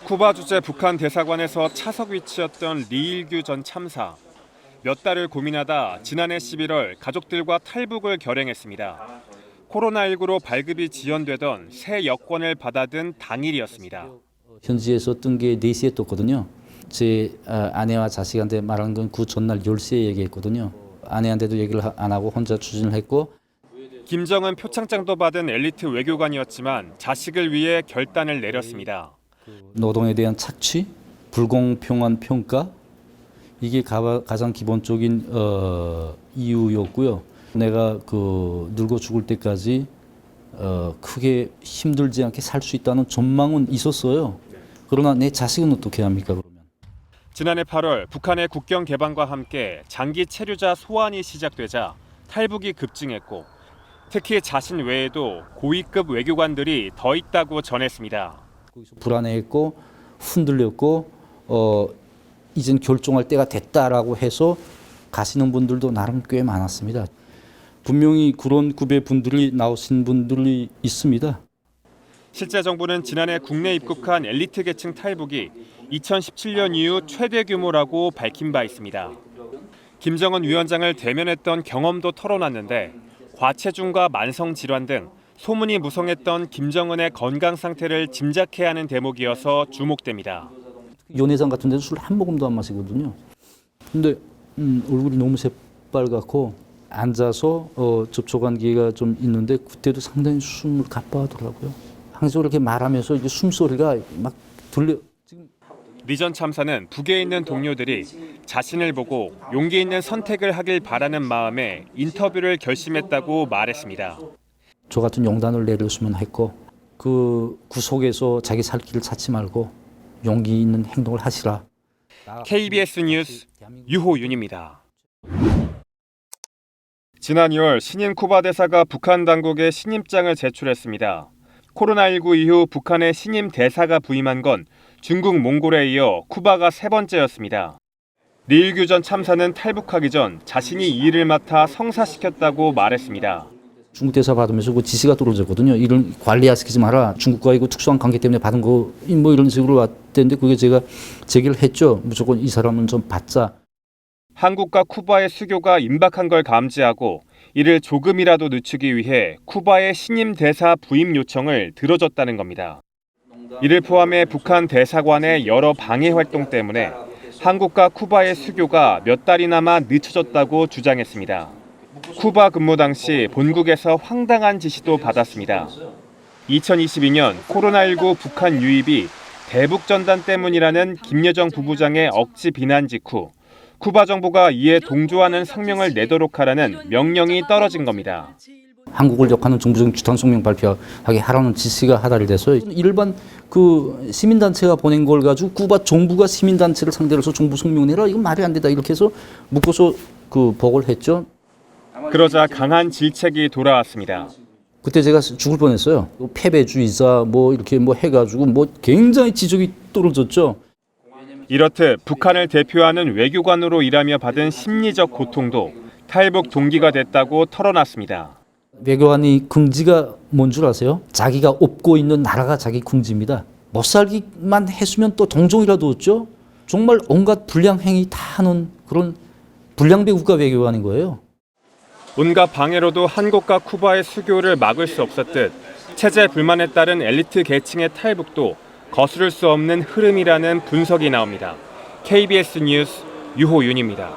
쿠바 주재 북한 대사관에서 차석 위치였던 리일규 전 참사. 몇 달을 고민하다 지난해 11월 가족들과 탈북을 결행했습니다. 코로나19로 발급이 지연되던 새 여권을 받아든 당일이었습니다. 현지에서 뜬 게 4시에 떴거든요. 제 아내와 자식한테 말한 건 그 전날 10시에 얘기했거든요. 아내한테도 얘기를 안 하고 혼자 추진을 했고. 김정은 표창장도 받은 엘리트 외교관이었지만 자식을 위해 결단을 내렸습니다. 노동에 대한 착취, 불공평한 평가, 이게 가장 기본적인 이유였고요. 내가 늙어 죽을 때까지 크게 힘들지 않게 살 수 있다는 전망은 있었어요. 그러나 내 자식은 어떻게 합니까, 그러면? 지난해 8월 북한의 국경 개방과 함께 장기 체류자 소환이 시작되자 탈북이 급증했고 특히 자신 외에도 고위급 외교관들이 더 있다고 전했습니다. 불안해했고 흔들렸고 이젠 결정할 때가 됐다라고 해서 가시는 분들도 나름 꽤 많았습니다. 분명히 그런 급의 분들이 나오신 분들이 있습니다. 실제 정부는 지난해 국내 입국한 엘리트 계층 탈북이 2017년 이후 최대 규모라고 밝힌 바 있습니다. 김정은 위원장을 대면했던 경험도 털어놨는데 과체중과 만성 질환 등 소문이 무성했던 김정은의 건강 상태를 짐작해야 하는 대목이어서 주목됩니다. 연회장 같은 데서 술 한 모금도 안 마시거든요. 근데 얼굴이 너무 새빨갛고 앉아서 접촉한 기회가 좀 있는데 그때도 상당히 숨을 가빠하더라고요. 항상 이렇게 말하면서 이게 숨소리가 막 들려. 리 전 참사는 북에 있는 동료들이 자신을 보고 용기 있는 선택을 하길 바라는 마음에 인터뷰를 결심했다고 말했습니다. 저 같은 용단을 내렸으면 했고 그 속에서 자기 살 길을 찾지 말고 용기 있는 행동을 하시라. KBS 뉴스 유호윤입니다. 지난 2월 신임 쿠바 대사가 북한 당국에 신임장을 제출했습니다. 코로나19 이후 북한의 신임 대사가 부임한 건 중국, 몽골에 이어 쿠바가 3번째였습니다. 리일규 전 참사는 탈북하기 전 자신이 이 일을 맡아 성사시켰다고 말했습니다. 중국 대사 받으면서 그 지시가 떨어졌거든요. 이를 관리시키지 마라. 중국과의 그 특수한 관계 때문에 받은 거 뭐 이런 식으로 왔는데 그게 제가 제기를 했죠. 무조건 이 사람은 좀 받자. 한국과 쿠바의 수교가 임박한 걸 감지하고 이를 조금이라도 늦추기 위해 쿠바의 신임 대사 부임 요청을 들어줬다는 겁니다. 이를 포함해 북한 대사관의 여러 방해 활동 때문에 한국과 쿠바의 수교가 몇 달이나마 늦춰졌다고 주장했습니다. 쿠바 근무 당시 본국에서 황당한 지시도 받았습니다. 2022년 코로나19 북한 유입이 대북 전단 때문이라는 김여정 부부장의 억지 비난 직후 쿠바 정부가 이에 동조하는 성명을 내도록 하라는 명령이 떨어진 겁니다. 한국을 욕하는 정부적인 규탄 성명 발표하게 하라는 지시가 하달이 돼서 일반 그 시민단체가 보낸 걸 가지고 쿠바 정부가 시민단체를 상대로 해서 정부 성명을 내라. 이건 말이 안 된다. 이렇게 해서 묶어서 보고를 했죠. 그러자 강한 질책이 돌아왔습니다. 그때 제가 죽을 뻔했어요. 패배주의자 이렇게 해가지고 굉장히 지적이 떨어졌죠. 이렇듯 북한을 대표하는 외교관으로 일하며 받은 심리적 고통도 탈북 동기가 됐다고 털어놨습니다. 외교관이 긍지가 뭔 줄 아세요? 자기가 업고 있는 나라가 자기 긍지입니다. 못 살기만 했으면 또 동정이라도 얻죠. 정말 온갖 불량 행위 다 하는 그런 불량배 국가 외교관인 거예요. 온갖 방해로도 한국과 쿠바의 수교를 막을 수 없었듯 체제 불만에 따른 엘리트 계층의 탈북도 거스를 수 없는 흐름이라는 분석이 나옵니다. KBS 뉴스 유호윤입니다.